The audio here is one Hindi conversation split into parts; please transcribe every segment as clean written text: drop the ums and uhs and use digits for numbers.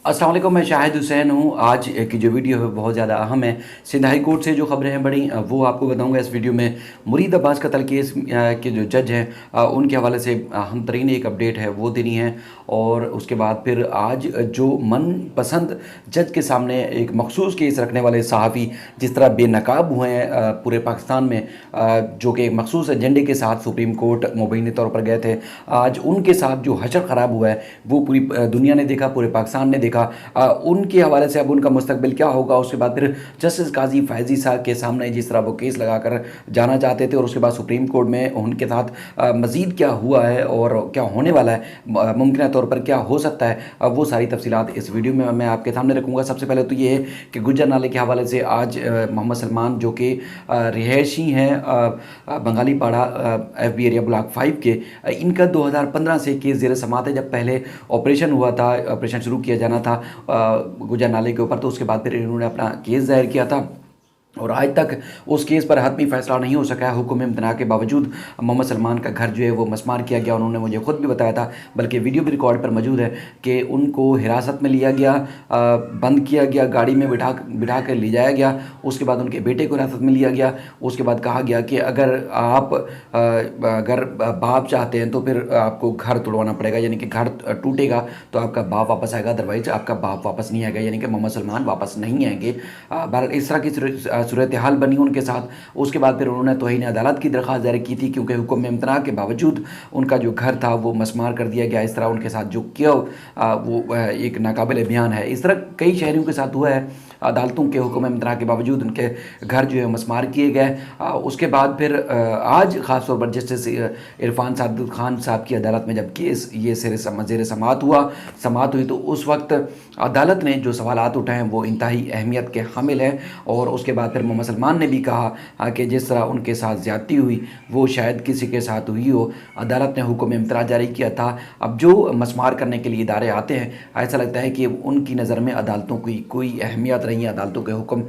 अस्सलाम वालेकुम, मैं शाहिद हुसैन हूँ। आज की जो वीडियो है बहुत ज़्यादा अहम है। सिंध हाई कोर्ट से जो खबरें हैं बड़ी वो आपको बताऊंगा इस वीडियो में। मुरीद अब्बास कत्ल केस के जो जज हैं उनके हवाले से अहम तरीन एक अपडेट है वो देनी है। और उसके बाद फिर आज जो मनपसंद जज के सामने एक मखसूस केस रखने वाले सहाफ़ी जिस तरह बेनकाब हुए हैं पूरे पाकिस्तान में, जो कि एक मखसूस एजेंडे के साथ सुप्रीम कोर्ट मुबैनी तौर पर गए थे, आज उनके साथ जो हशर ख़राब हुआ है वो पूरी दुनिया ने देखा, पूरे पाकिस्तान ने देखा। उनके हवाले से अब उनका मुस्तकबिल क्या होगा। उसके बाद फिर जस्टिस काजी फैजी साहब के सामने जिस तरह वो केस लगाकर जाना चाहते थे और उसके बाद सुप्रीम कोर्ट में उनके साथ मज़ीद क्या हुआ है और क्या होने वाला है, मुमकिन तौर पर क्या हो सकता है, वो सारी तफसीलात इस वीडियो में मैं आपके सामने रखूँगा। सबसे पहले तो ये है कि गुज्जर नाले के हवाले से आज मोहम्मद सलमान जो कि रिहायशी हैं बंगाली पाड़ा FB एरिया ब्लॉक 5 के, इनका 2015 से केस ज़ेर समात है। जब पहले ऑपरेशन हुआ था, ऑपरेशन शुरू किया जाना था गुजर नाले के ऊपर, तो उसके बाद फिर इन्होंने अपना केस दायर किया था और आज तक उस केस पर हतमी फैसला नहीं हो सका है। हुक्म इम्तना के बावजूद मोहम्मद सलमान का घर जो है वो मसमार किया गया। उन्होंने मुझे खुद भी बताया था, बल्कि वीडियो भी रिकॉर्ड पर मौजूद है, कि उनको हिरासत में लिया गया, बंद किया गया, गाड़ी में बिठा कर ले जाया गया। उसके बाद उनके बेटे को हिरासत में लिया गया। उसके बाद कहा गया कि अगर बाप चाहते हैं तो फिर आपको घर तोड़वाना पड़ेगा, यानी कि घर टूटेगा तो आपका बाप वापस आएगा, अदरवाइज आपका बाप वापस नहीं आएगा, यानी कि मोहम्मद सलमान वापस नहीं आएंगे। बहरहाल इस तरह की सूरत हाल बनी उनके साथ। उसके बाद फिर उन्होंने तौहीन अदालत की दरख्वास्त दायर की थी, क्योंकि हुक्म इम्तना के बावजूद उनका जो घर था वो मसमार कर दिया गया। इस तरह उनके साथ जो किया वो एक नाकाबिल बयान है। इस तरह कई शहरियों के साथ हुआ है। अदालतों के हुक्म इम्तना के बावजूद उनके घर जो है मसमार किए गए। उसके बाद फिर आज ख़ास तौर पर जस्टिस इरफान सादिक खान साहब की अदालत में जब केस ये ज़ेर समात हुई, तो उस वक्त अदालत ने जो सवालात उठाए वो इंतहाई अहमियत के हामिल हैं। और उसके बाद फिर मोहम्मद सलमान ने भी कहा कि जिस तरह उनके साथ ज़्यादती हुई वो शायद किसी के साथ हुई हो। अदालत ने हुक्म इम्तना जारी किया था। अब जो मसमार करने के लिए इदारे आते हैं, ऐसा लगता है कि उनकी नज़र में अदालतों की कोई अहमियत नहीं है, अदालतों के हुक्म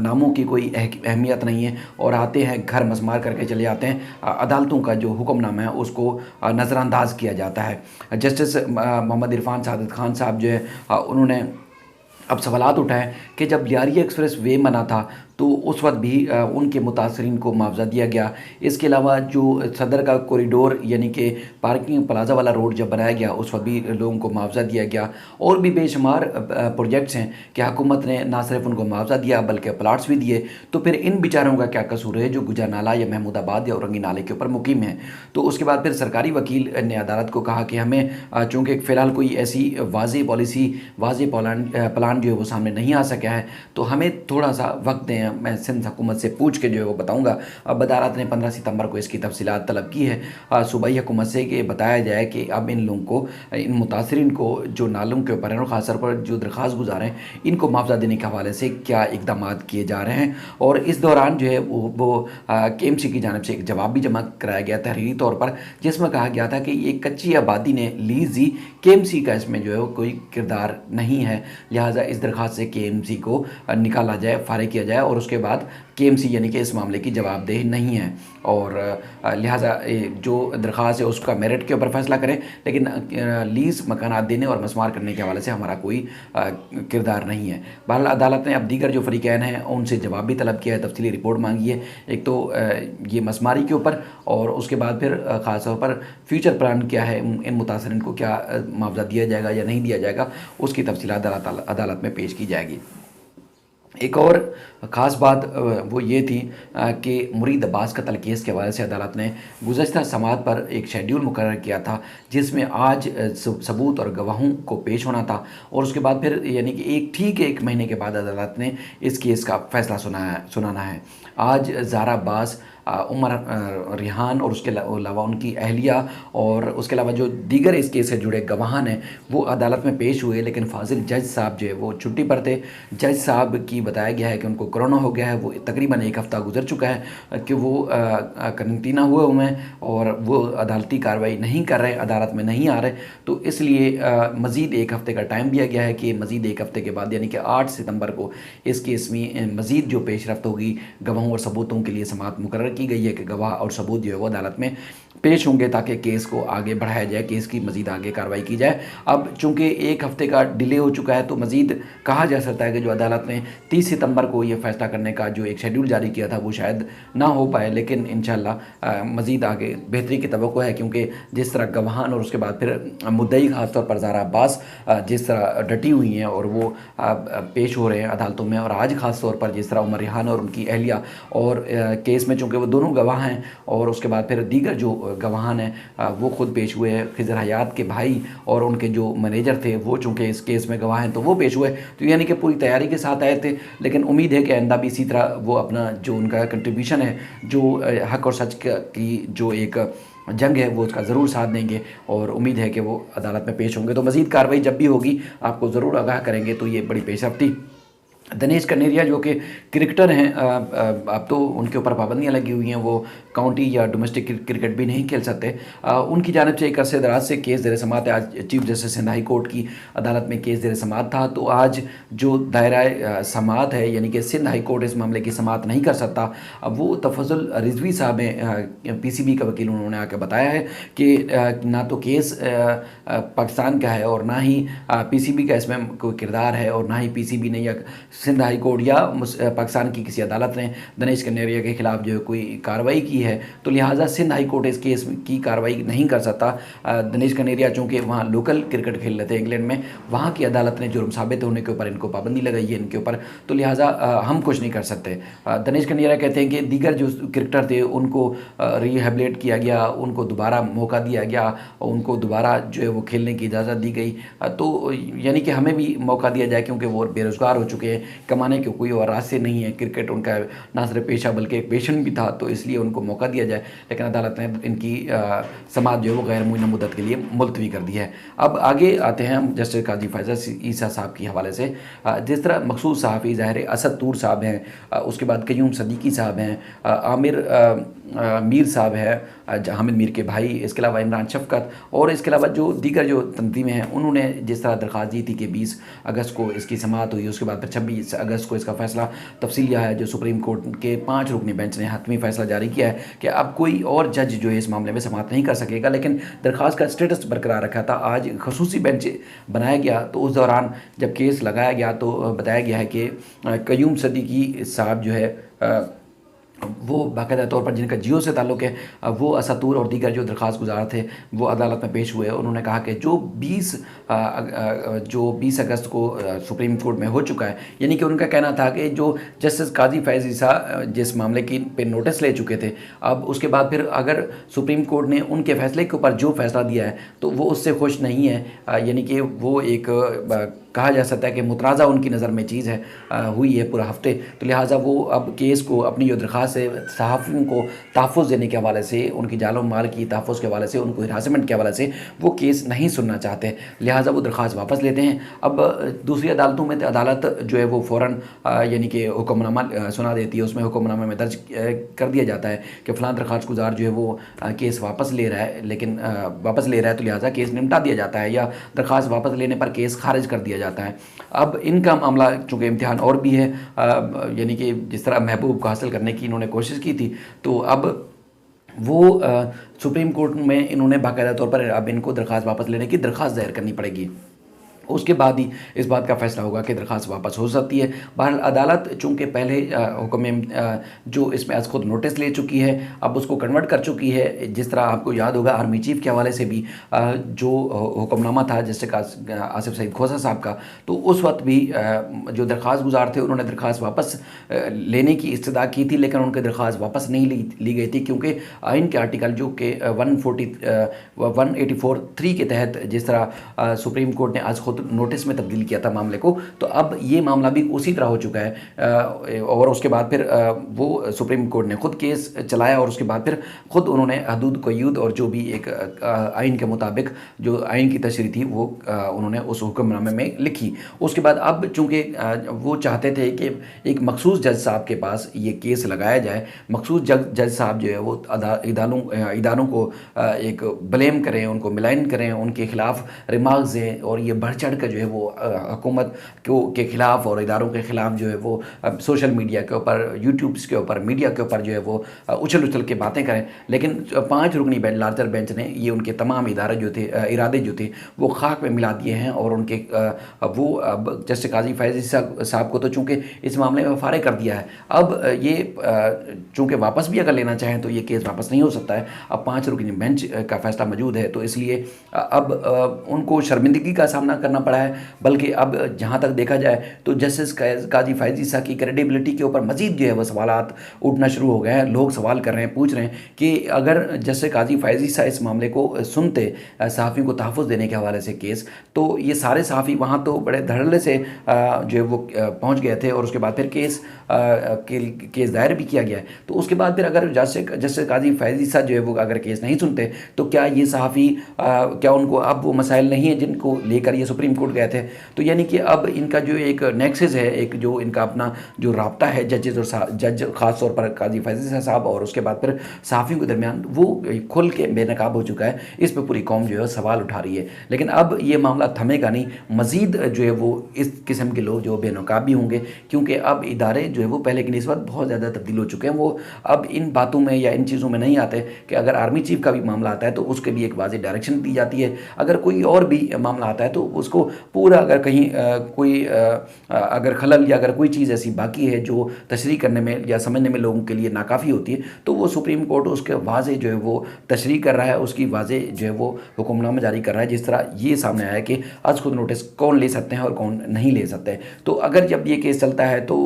नामों की कोई अहमियत नहीं है, और आते हैं घर मसमार करके चले जाते हैं। अदालतों का जो हुक्मनामा है उसको नज़रअंदाज किया जाता है। जस्टिस मोहम्मद इरफान सादिक खान साहब जो है उन्होंने अब सवालात उठाएं कि जब लियारी एक्सप्रेस वे बना था तो उस वक्त भी उनके मुतासरीन को मुआवजा दिया गया। इसके अलावा जो सदर का कॉरिडोर यानी कि पार्किंग प्लाजा वाला रोड जब बनाया गया उस वक्त भी लोगों को मुआवजा दिया गया। और भी बेशुमार प्रोजेक्ट्स हैं कि हुकूमत ने ना सिर्फ उनको मुआवजा दिया बल्कि प्लाट्स भी दिए। तो फिर इन बेचारों का क्या कसूर है जो गुजर नाला या महमूदाबाद या औरंगी नाले के ऊपर मुकीम है। तो उसके बाद फिर सरकारी वकील ने अदालत को कहा कि हमें चूँकि फ़िलहाल कोई ऐसी वाज़ेह पॉलिसी वाज़ेह प्लान जो है वो सामने नहीं आ सका है, तो हमें थोड़ा सा वक्त दें, मैं सिंध हुकूमत से पूछ के जो है वो बताऊंगा। अब अदालत ने 15 सितंबर को इसकी तफसीलात तलब की है सूबाई हुकूमत से कि बताया जाए कि अब इन लोगों को, इन मुतासरीन को जो नालों के ऊपर हैं और ख़ास तौर पर जो दरख्वास्त गुजार हैं, इनको मुआवजा देने के हवाले से क्या इकदाम किए जा रहे हैं। और इस दौरान जो है वो KMC की जानब से एक जवाब भी जमा कराया गया तहरीरी तौर पर, जिसमें कहा गया था कि एक कच्ची आबादी ने लीज दी, KMC का इसमें जो है वो कोई किरदार नहीं है, लिहाजा इस दरख्वास्त से KMC को निकाला जाए, फारिग किया जाए, और उसके बाद KMC यानी कि इस मामले की जवाबदेही नहीं है। और लिहाजा जो दरख्वास्त है उसका मेरिट के ऊपर फैसला करें, लेकिन लीज़ मकानात देने और मसमार करने के हवाले से हमारा कोई किरदार नहीं है। बहरहाल अदालत ने अब दीगर जो फ़रीक़ैन हैं उनसे जवाब भी तलब किया है, तफसीली रिपोर्ट मांगी है। एक तो ये मसमारी के ऊपर, और उसके बाद फिर ख़ास तौर पर फ्यूचर प्लान क्या है, इन मुतासरीन को क्या मुआवजा दिया जाएगा या नहीं दिया जाएगा, उसकी तफसीलात अदालत में पेश की जाएगी। एक और ख़ास बात वो ये थी कि मुरीद अब्बास कत्ल केस के हवाले से अदालत ने गुज़श्ता समात पर एक शेड्यूल मुकर्रर किया था, जिसमें आज सबूत और गवाहों को पेश होना था। और उसके बाद फिर यानी कि एक महीने के बाद अदालत ने इस केस का फ़ैसला सुनाना है। आज ज़ारा अब्बास, उमर रिहान और उसके अलावा उनकी अहलिया और उसके अलावा जो दीगर इस केस से जुड़े गवाहान हैं वो अदालत में पेश हुए, लेकिन फाजिल जज साहब जो है वो छुट्टी पर थे। जज साहब की बताया गया है कि उनको कोरोना हो गया है, वो तकरीबन एक हफ़्ता गुजर चुका है कि वो करंटीना हुए हैं और वो अदालती कार्रवाई नहीं कर रहे, अदालत में नहीं आ रहे। तो इसलिए मज़ीद एक हफ़्ते का टाइम दिया गया है कि मज़ीद एक हफ़्ते के बाद यानी कि 8 सितंबर को इस केस में मज़ीद जो पेश रफ्त होगी गवाहों और सबूतों के लिए समात मुकर्रर की गई है कि गवाह और सबूत जो है वो अदालत में पेश होंगे ताकि केस को आगे बढ़ाया जाए, केस की मज़ीद आगे कार्रवाई की जाए। अब चूँकि 1 हफ़्ते का डिले हो चुका है तो मज़ीद कहा जा सकता है कि जो अदालत ने 30 सितंबर को ये फ़ैसला करने का जो एक शेड्यूल जारी किया था वो शायद ना हो पाए, लेकिन इंशाल्लाह मज़ीद आगे बेहतरी की तवक्को है, क्योंकि जिस तरह गवाहान और उसके बाद फिर मुद्दई ख़ास तौर पर ज़ारा अब्बास जिस तरह डटी हुई हैं और वो पेश हो रहे हैं अदालतों में, और आज ख़ास तौर पर जिस तरह उमर रिहान और उनकी अहलिया और केस में चूँकि वो दोनों गवाह हैं और उसके बाद फिर दीगर जो गवाहान हैं वो खुद पेश हुए हैं, खिज़र हयात के भाई और उनके जो मैनेजर थे वो चूँकि इस केस में गवाह हैं तो वो पेश हुए, तो यानी कि पूरी तैयारी के साथ आए थे। लेकिन उम्मीद है कि आइंदा भी इसी तरह वो अपना जो उनका कंट्रीब्यूशन है, जो हक़ और सच की जो एक जंग है वो उसका ज़रूर साथ देंगे, और उम्मीद है कि वो अदालत में पेश होंगे। तो मज़ीद कार्रवाई जब भी होगी आपको ज़रूर आगाह करेंगे। तो ये बड़ी पेशरफ्ती दिनेश कनेरिया जो कि क्रिकेटर हैं, अब तो उनके ऊपर पाबंदियां लगी हुई हैं, वो काउंटी या डोमेस्टिक क्रिकेट भी नहीं खेल सकते। उनकी जानिब से एक अरसे दराज से केस ज़ेर समाअत है। आज chief justice Sindh high court की अदालत में केस ज़ेर समाअत था, तो आज जो दायरा समाअत है यानी कि सिंध हाई कोर्ट इस मामले की समाअत नहीं कर सकता। अब वो तफज़ुल रिजवी साहब हैं, PCB का वकील, उन्होंने आकर बताया है कि ना तो केस पाकिस्तान का है और ना ही PCB का इसमें कोई किरदार है, और ना ही PCB ने या सिंध हाई कोर्ट या पाकिस्तान की किसी अदालत ने दिनेश कनेरिया के खिलाफ जो है कोई कार्रवाई की है, तो लिहाजा सिंध हाई कोर्ट इस केस की कार्रवाई नहीं कर सकता। दिनेश कनेरिया चूँकि वहाँ लोकल क्रिकेट खेल रहे थे इंग्लैंड में, वहाँ की अदालत ने जुर्म साबित होने के ऊपर इनको पाबंदी लगाई है इनके ऊपर, तो लिहाजा हम कुछ नहीं कर सकते। दिनेश कनेरिया कहते हैं कि दीगर जो क्रिकेटर थे उनको रिहेबिलिट किया गया, उनको दोबारा मौका दिया गया, उनको दोबारा जो है वो खेलने की इजाज़त दी गई, तो यानी कि हमें भी मौका दिया जाए, क्योंकि वो बेरोज़गार हो चुके हैं, कमाने के कोई और रास्ते नहीं है, क्रिकेट उनका ना सिर्फ पेशा बल्कि एक पैशन भी था, तो इसलिए उनको मौका दिया जाए। लेकिन अदालत ने इनकी समाअत जो है वो गैर मुअय्यना मुद्दत के लिए मुलतवी कर दी है। अब आगे आते हैं हम जस्टिस काजी फैज़ल ईसा साहब के हवाले से। जिस तरह मखसूस सहाफ़ी ज़ाहिर असद तूर साहब हैं, उसके बाद क़य्यूम सदीकी साहब हैं, आमिर मीर साहब है, हामिद मीर के भाई, इसके अलावा इमरान शफ़क़त, और इसके अलावा जो दीगर जो तंजीमें हैं, उन्होंने जिस तरह दरख्वास्त दी थी कि 20 अगस्त को इसकी समाअत हुई, उसके बाद फिर 26 अगस्त को इसका फ़ैसला तफसील यह है जो सुप्रीम कोर्ट के 5 रुकनी बेंच ने हतमी फ़ैसला जारी किया है कि अब कोई और जज जो है इस मामले में समाअत नहीं कर सकेगा, लेकिन दरख्वास्त का स्टेटस बरकरार रखा था। आज खसूसी बेंच बनाया गया, तो उस दौरान जब केस लगाया गया तो बताया गया है कि क़य्यूम सदीकी साहब जो है वो बाकायदा तौर पर जिनका जियो से ताल्लुक़ है, वो असतूर और दीगर जो दरख्वास्त गुजार थे वो अदालत में पेश हुए। उन्होंने कहा कि जो 20 अगस्त को सुप्रीम कोर्ट में हो चुका है, यानी कि उनका कहना था कि जो जस्टिस काजी फैज़ ईसा जिस मामले की पे नोटिस ले चुके थे, अब उसके बाद फिर अगर सुप्रीम कोर्ट ने उनके फ़ैसले के ऊपर जो फ़ैसला दिया है तो वो उससे खुश नहीं है, यानी कि वो एक कहा जा सकता है कि मुतराज़ा उनकी नज़र में चीज़ है हुई है पूरा हफ्ते, तो लिहाजा वो अब केस को अपनी जो दरख्वास्त है सहाफ़ियों को तहफ़्फ़ुज़ देने के हवाले से, उनकी जान और माल की तहफ़्फ़ुज़ के हवाले से, उनको हिरासमेंट के हवाले से वो केस नहीं सुनना चाहते, लिहाजा वो दरख्वास्त वापस लेते हैं। अब दूसरी अदालतों में अदालत जो है वो फ़ौरन यानी कि हुक्मनामा सुना देती है, उसमें हुक्मनामे में दर्ज कर दिया जाता है कि फ़लाँ दरख्वास्त गुजार जो है वो केस वापस ले रहा है, लेकिन वापस ले रहा है तो लिहाजा केस निपटा दिया जाता है, या दरख्वास्त वापस लेने पर केस खारिज कर दिया जाता है। अब इनका मामला चूँकि इम्तिहान और भी है, यानी कि जिस तरह महबूब को हासिल करने की इन्होंने कोशिश की थी, तो अब वो सुप्रीम कोर्ट में इन्होंने बाकायदा तौर पर अब इनको दरख्वास्त वापस लेने की दरख्वास्त दायर करनी पड़ेगी, उसके बाद ही इस बात का फ़ैसला होगा कि दरख्वास्त वापस हो सकती है। बहरहाल अदालत चूँकि पहले हुक्म जो इसमें आज खुद नोटिस ले चुकी है, अब उसको कन्वर्ट कर चुकी है। जिस तरह आपको याद होगा आर्मी चीफ़ के हवाले से भी जो हुक्मनामा था जस्टिस आसिफ सईद खोसा साहब का, तो उस वक्त भी जो दरख्वास्त गुजार थे उन्होंने दरख्वास्त वापस लेने की इस्तदा की थी, लेकिन उनकी दरख्वास्त वापस नहीं ली गई थी, क्योंकि आइन के आर्टिकल जो कि 184(3) के तहत जिस तरह सुप्रीम कोर्ट ने आज खुद नोटिस में तब्दील किया था मामले को, तो अब ये मामला भी उसी तरह हो चुका है। और उसके बाद फिर वो सुप्रीम कोर्ट ने खुद केस चलाया, और उसके बाद फिर खुद उन्होंने हदूद क़य्यूद और जो भी एक आइन के मुताबिक जो आइन की तशरीह थी वो उन्होंने उस हुक्मनामे में लिखी। उसके बाद अब चूँकि वो चाहते थे कि एक मखसूस जज साहब के पास ये केस लगाया जाए, मखसूस जज साहब जो है वो इदारों को एक ब्लेम करें, उनको मिलाइन करें, उनके खिलाफ रिमार्क्स दें और ये बढ़ चढ़ कर जो है वो हुकूमत के ख़िलाफ़ और इदारों के ख़िलाफ़ जो है वो सोशल मीडिया के ऊपर, यूट्यूब्स के ऊपर, मीडिया के ऊपर जो है वो उछल उछल के बातें करें। लेकिन 5 रुकनी बेंच, लार्जर बेंच ने ये उनके तमाम इरादे जो थे वो खाक में मिला दिए हैं और उनके वो अब जैसे काजी फैज़ी साहब को तो चूँकि इस मामले में फ़ारिग कर दिया है। अब ये चूँकि वापस भी अगर लेना चाहें तो ये केस वापस नहीं हो सकता है। अब 5 रुकनी बेंच का फ़ैसला मौजूद है, तो इसलिए अब उनको शर्मिंदगी का सामना करना पड़ा है। बल्कि अब जहाँ तक देखा जाए तो जस्टिस काजी फैज़ी साहब की क्रेडिबिलिटी के ऊपर मज़ीद जो है वो सवालात उठना शुरू हो गए हैं। लोग सवाल कर रहे हैं, पूछ रहे हैं कि अगर जस्टिस काजी फैज़ी साहब इस मामले को सुनते, सहाफ़ियों को तहफ़्फ़ुज़ देने के हवाले से केस, तो ये सारे सहाफ़ी वहाँ तो बड़े धड़ल्ले से जो है वो पहुँच गए थे और उसके बाद फिर केस दायर भी किया गया है। तो उसके बाद फिर अगर जस्टिस काजी फैज़ी साहब जो है वो अगर केस नहीं सुनते तो क्या ये सहाफ़ी क्या उनको अब वो मसाइल नहीं है जिनको लेकर ये सुप्रीम कोर्ट गए थे? तो यानी कि अब इनका जो एक नेक्सस है, एक जो इनका अपना जो राब्ता है जजेस और जज ख़ास तौर पर काजी फैज़ी साहब और उसके बाद फिर सहाफ़ियों के दरमियान, वो खुल के बेनकाब हो चुका है। इस पर पूरी कौम जो है सवाल उठा रही है। लेकिन अब ये मामला थमेगा नहीं, मज़ीद जो है वो इस किस्म के लोग जो बेनकाब भी होंगे, क्योंकि अब इदारे जो है वो पहले की निस्बत बहुत ज़्यादा तब्दील हो चुके हैं। वो अब इन बातों में या इन चीज़ों में नहीं आते कि अगर आर्मी चीफ का भी मामला आता है तो उसके भी एक वाज़ेह डायरेक्शन दी जाती है। अगर कोई और भी मामला आता है तो उसको पूरा, अगर कहीं कोई अगर खलल या अगर कोई चीज़ ऐसी बाकी है जो तशरीह करने में या समझने में लोगों के लिए नाकाफ़ी होती है, तो वो सुप्रीम कोर्ट उसके वाज़ेह जो है वो तशरीह कर रहा है, उसकी वाज़ेह जो है वो हुक्मनामा जारी कर रहा है। जिस तरह ये सामने आया कि आज खुद नोटिस कौन ले सकते हैं और कौन नहीं ले सकते हैं। तो अगर जब ये केस चलता है तो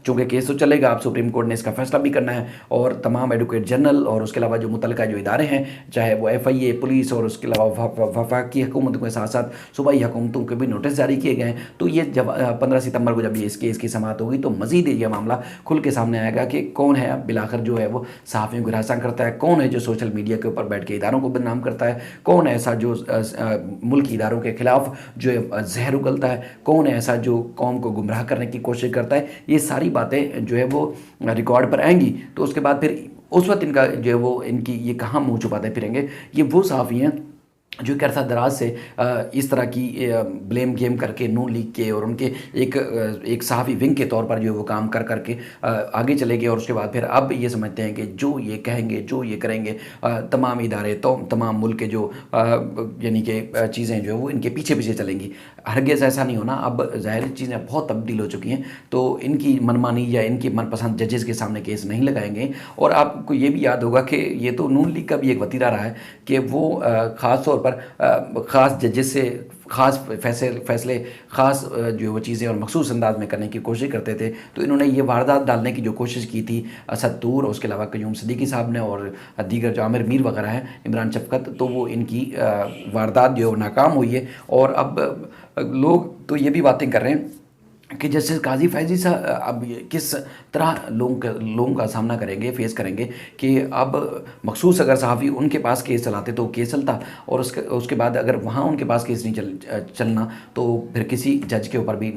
चूँकि केस तो चलेगा, अब सुप्रीम कोर्ट ने इसका फैसला भी करना है और तमाम एडवोकेट जनरल और उसके अलावा जो मुतल्लिका जो इदारे हैं, चाहे वो FIA, पुलिस और उसके अलावा वफाकी हुकूमत के साथ साथ सूबाई हुकूमतों के भी नोटिस जारी किए गए हैं। तो ये जब 15 सितंबर को जब ये इस केस की समाअत होगी तो मज़ीद ये मामला खुल के सामने आएगा कि कौन है अब बिलाखिर जो है वो सहाफ़ियों को हरासा करता है, कौन है जो सोशल मीडिया के ऊपर बैठ के इदारों को बदनाम करता है, कौन ऐसा जो मुल्की इदारों के ख़िलाफ़ जो है जहर उगलता है, कौन है ऐसा जो कौम को गुमराह करने की कोशिश करता है। ये सारी बातें जो है वो रिकॉर्ड पर आएंगी, तो उसके बाद फिर उस वक्त इनका जो है वो इनकी ये कहाँ मुँह छुपाते फिरेंगे। ये वो सहाफ़ी हैं जो एक अरसा दराज से इस तरह की ब्लेम गेम करके, नून लीग के और उनके एक सहाफ़ी विंग के तौर पर जो है वो काम कर करके आगे चले गए और उसके बाद फिर अब ये समझते हैं कि जो ये कहेंगे, जो ये करेंगे, तमाम इदारे तो तमाम मुल्क के जो यानी कि चीज़ें जो है वो इनके पीछे पीछे चलेंगी। हरगिज़ ऐसा नहीं होना। अब ज़ाहिर चीज़ें बहुत तब्दील हो चुकी हैं, तो इनकी मनमानी या इनकी मनपसंद जजेस के सामने केस नहीं लगाएंगे। और आपको ये भी याद होगा कि ये तो नून लीग का भी एक वतीरा रहा है कि वो ख़ास तौर पर ख़ास जजेस से ख़ास फैसले ख़ास जो वो चीज़ें और मखसूस अंदाज में करने की कोशिश करते थे। तो इन्होंने ये वारदात डालने की जो कोशिश की थी असद तूर और उसके अलावा क़य्यूम सिद्दीकी साहब ने और दीगर जो आमिर मीर वगैरह हैं, इमरान शफ़क़त, तो वो इनकी वारदात जो है वो नाकाम हुई है। और अब लोग तो ये भी बातें कर रहे हैं कि जैसे काजी फैज़ी साहब अब किस तरह लोगों का सामना करेंगे, फेस करेंगे कि अब मखसूस अगर सहाफ़ी उनके पास केस चलाते तो केस चलता और उसके बाद अगर वहाँ उनके पास केस नहीं चलना तो फिर किसी जज के ऊपर भी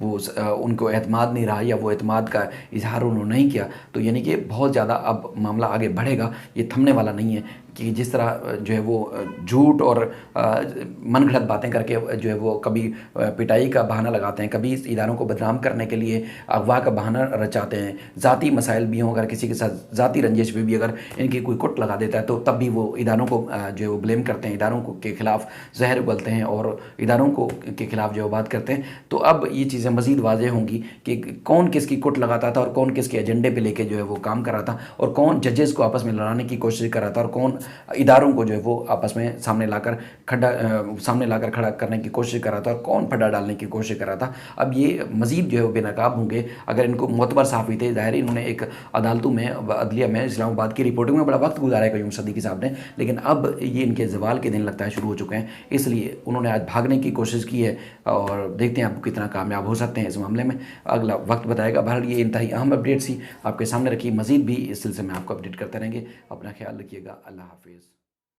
वो उनको एतमाद नहीं रहा या वो एतमाद का इजहार उन्होंने नहीं किया। तो यानी कि बहुत ज़्यादा अब मामला आगे बढ़ेगा, ये थमने वाला नहीं है कि जिस तरह जो है वो झूठ और मन घड़त बातें करके जो है वो कभी पिटाई का बहाना लगाते हैं, कभी इदारों को बदनाम करने के लिए अगवा का बहाना रचाते हैं। ज़ाती मसाइल भी हों, अगर किसी के साथ ज़ाती रंजिश में भी अगर इनकी कोई कुट लगा देता है तो तब भी वो इदारों को जो है वो ब्लेम करते हैं, इदारों को के ख़िलाफ़ जहर उगलते हैं और इदारों को के ख़िलाफ़ जो बात करते हैं। तो अब ये चीज़ें मज़ीद वाज़ेह होंगी कि कौन किसकी कुट लगाता था और कौन किसके एजेंडे पर लेके जो है वो काम कर रहा था और कौन जजेस को आपस में लड़ाने की कोशिश कर रहा था और कौन इदारों को जो है वो आपस में सामने लाकर खड़ा करने की कोशिश कर रहा था और कौन फड्डा डालने की कोशिश कर रहा था। अब ये मज़ीद जो है वो बेनकाब होंगे अगर इनको मोतबर सहाफ़ी थे। ज़ाहिर इन्होंने एक अदालतों में, अदलिया में, इस्लामाबाद की रिपोर्टिंग में बड़ा वक्त गुजारा है क़य्यूम सिद्दीकी साहब ने, लेकिन अब ये इनके ज़वाल के दिन लगता है शुरू हो चुके हैं। इसलिए उन्होंने आज भागने की कोशिश की है और देखते हैं आप कितना कामयाब हो सकते हैं इस मामले में, अगला वक्त बताएगा। बहरहाल ये इंतहाई अहम अपडेट्स ही आपके सामने रखी, मज़ीद भी इस सिलसिले में आपको अपडेट करते रहेंगे। अपना ख्याल रखिएगा। अल्लाह हाफ़िज़।